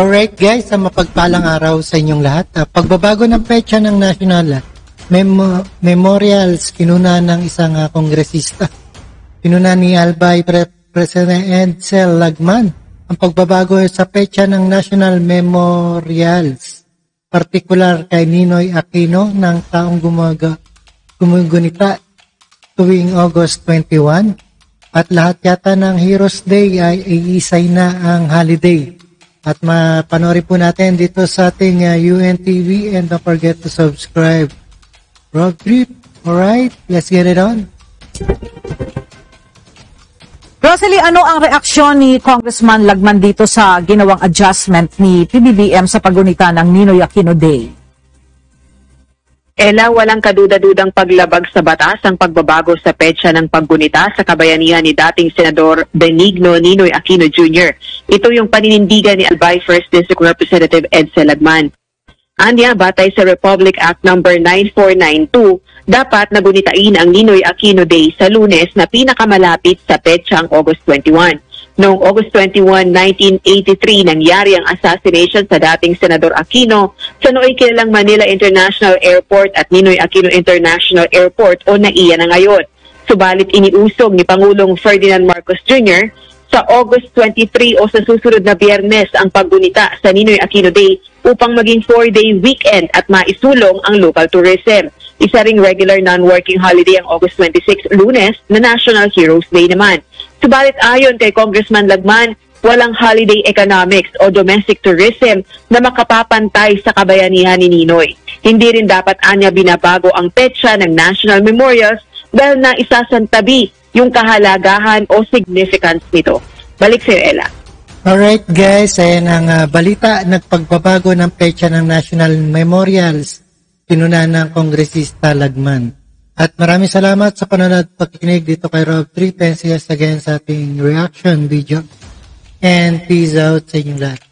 Alright guys, mapagpalang araw sa inyong lahat. Pagbabago ng petsa ng National Memorials, kinuna ng isang kongresista. Kinuna ni Albay President Edsel Lagman ang pagbabago sa petsa ng National Memorials, partikular kay Ninoy Aquino ng taong gumugunita tuwing August 21, at lahat yata ng Heroes Day ay iisay na ang holiday. At mapanoorin po natin dito sa ating UNTV, and don't forget to subscribe. Road trip, alright, let's get it on. Rosalie, ano ang reaksyon ni Congressman Lagman dito sa ginawang adjustment ni PBBM sa paggunita ng Ninoy Aquino Day? Ella, walang kaduda-dudang paglabag sa batas ang pagbabago sa petsa ng paggunita sa kabayanihan ni dating Senador Benigno Ninoy Aquino Jr. Ito yung paninindigan ni Albay 1st District Representative Edsel Lagman. Anya, batay sa Republic Act No. 9492, dapat nagunitain ang Ninoy Aquino Day sa Lunes na pinakamalapit sa petsang August 21. Noong August 21, 1983, nangyari ang assassination sa dating Senador Aquino sa nooy kilalang Manila International Airport at Ninoy Aquino International Airport o NAIA na ngayon. Subalit iniusog ni Pangulong Ferdinand Marcos Jr. sa August 23 o sa susunod na Biyernes ang paggunita sa Ninoy Aquino Day upang maging 4-day weekend at maisulong ang local tourism. Isa ring regular non-working holiday ang August 26, Lunes, na National Heroes Day naman. Subalit ayon kay Congressman Lagman, walang holiday economics o domestic tourism na makapapantay sa kabayanihan ni Ninoy. Hindi rin dapat anya binabago ang petsa ng National Memorials dahil na isasantabi yung kahalagahan o significance nito. Balik sa'yo, Ella. Alright guys, ayan ang balita. Nagpagbabago ng petsa ng National Memorials, kinuna ng Kongresista Lagman. At maraming salamat sa panonood at pakikinig dito kay Rob 3. Thanks again sa ating reaction video. And peace out sa inyong lahat.